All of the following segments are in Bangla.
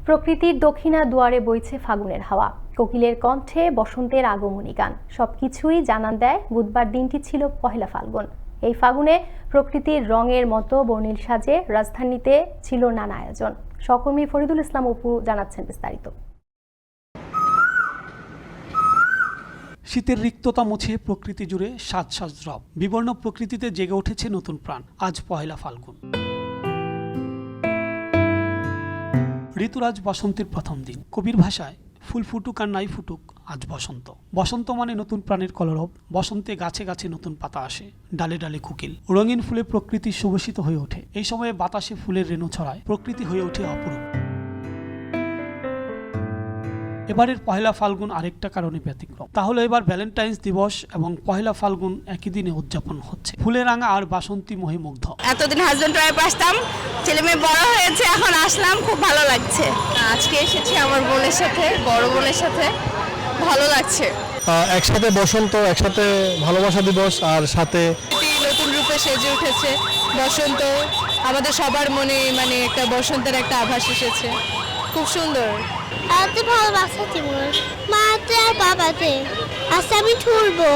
প্রকৃতির দক্ষিণা দুয়ারে বইছে ফাগুনের হাওয়া, কোকিলের কণ্ঠে বসন্তের আগমনী গান সবকিছুই জানান দেয় বুধবার দিনটি ছিল পহেলা ফাল্গুন। এই ফাগুনে প্রকৃতির রঙের মতো বর্ণিল সাজে রাজধানীতে ছিল নানা আয়োজন। সহকর্মী ফরিদুল ইসলাম অপু জানাচ্ছেন বিস্তারিত। শীতের রিক্ততা মুছে প্রকৃতি জুড়ে সাজ সাজ রব, বিবর্ণ প্রকৃতিতে জেগে উঠেছে নতুন প্রাণ। আজ পহেলা ফাল্গুন, ঋতুরাজ বসন্তের প্রথম দিন। কবির ভাষায় ফুল ফুটুক আর নাই ফুটুক, আজ বসন্ত। বসন্ত মানে নতুন প্রাণের কলরব। বসন্তে গাছে গাছে নতুন পাতা আসে, ডালে ডালে কোকিল। রঙিন ফুলে প্রকৃতি সুবাসিত হয়ে ওঠে। এই সময়ে বাতাসে ফুলের রেণু ছড়ায়, প্রকৃতি হয়ে ওঠে অপরূপ। এবারের পহেলা ফাল্গুন আরেকটা কারণে ব্যতিক্রম। তাহলে এবার ভ্যালেন্টাইন্স দিবস এবং পহেলা ফাল্গুন একই দিনে উদযাপন হচ্ছে। ফুলে রাঙা আর বাসন্তী মোহে মুগ্ধ। এতদিন হাজবেন্ড ওয়াইফ আসতাম, ছেলে মেয়ে বড় হয়েছে, এখন আসলাম, খুব ভালো লাগছে। আজকে এসেছি আমার বোনের সাথে, বড় বোনের সাথে, ভালো লাগছে। একসাথে বসন্ত, একসাথে ভালোবাসা দিবস, আর সাথে নতুন রূপে সেজে উঠেছে বসন্ত। আমাদের সবার মনে মানে একটা বসন্তের একটা আভাস এসেছে, খুব সুন্দর। ভালোবাসা দিবস মাতে আর বাবাতে, আজকে আমি ঠুরবো।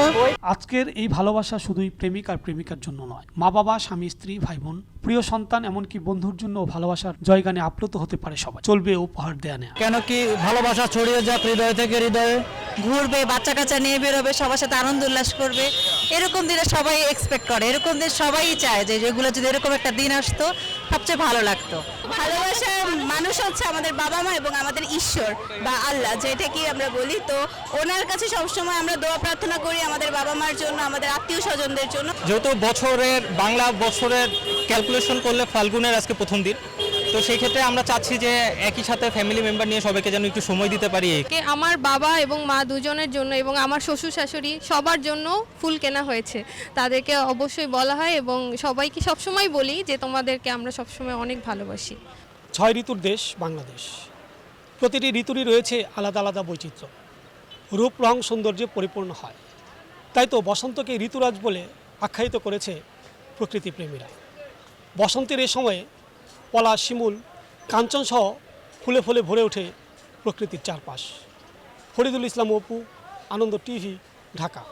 আজকের এই ভালোবাসা শুধুই প্রেমিক আর প্রেমিকার জন্য নয়, মা বাবা, স্বামী স্ত্রী, ভাই বোন, প্রিয় সন্তান, এমনকি বন্ধুর জন্য ভালোবাসার জয়গানে আপ্লুত হতে পারে সবাই। চলবে উপহার দেয়া নেয়া। কেন কি ভালোবাসা ছড়িয়ে যাক হৃদয় থেকে হৃদয়ে। ঘুরবে, বাচ্চা কাচ্চা নিয়ে বেরোবে, সবার সাথে আনন্দ উল্লাস করবে। এরকম দিনে সবাই এক্সপেক্ট করে, এরকম দিন সবাই চায় যে যেগুলো যদি এরকম একটা দিন আসতো সবচেয়ে ভালো লাগতো। ভালোবাসার মানুষ হচ্ছে আমাদের বাবা মা এবং আমাদের ঈশ্বর বা আল্লাহ, যেটা কি আমরা বলি। তো ওনার কাছে সবসময় আমরা দোয়া প্রার্থনা করি আমাদের বাবা মার জন্য, আমাদের আত্মীয় স্বজনদের জন্য। যেহেতু বছরের বাংলা বছরের ক্যালকুলেশন করলে ফাল্গুনের আজকে প্রথম দিন, তো সেই ক্ষেত্রে আমরা চাচ্ছি যে একই সাথে ফ্যামিলি মেম্বার নিয়ে সবাইকে যেন একটু সময় দিতে পারি। আমার বাবা এবং মা দুজনের জন্য এবং আমার শ্বশুর শাশুড়ি সবার জন্য ফুল কেনা হয়েছে। তাদেরকে অবশ্যই বলা হয় এবং সবাইকে সবসময় বলি যে তোমাদেরকে আমরা সবসময় অনেক ভালোবাসি। 6 ঋতুর দেশ বাংলাদেশ। প্রতিটি ঋতুরই রয়েছে আলাদা আলাদা বৈচিত্র্য, রূপ, রং, সৌন্দর্যে পরিপূর্ণ হয়। তাই তো বসন্তকে ঋতুরাজ বলে আখ্যায়িত করেছে প্রকৃতি প্রেমীরা। বসন্তের এ সময়ে পলাশ, শিমুল, কাঞ্চন সহ ফুলে ফুলে ভরে ওঠে প্রকৃতির চারপাশ। ফরিদুল ইসলাম অপু, আনন্দ টিভি, ঢাকা।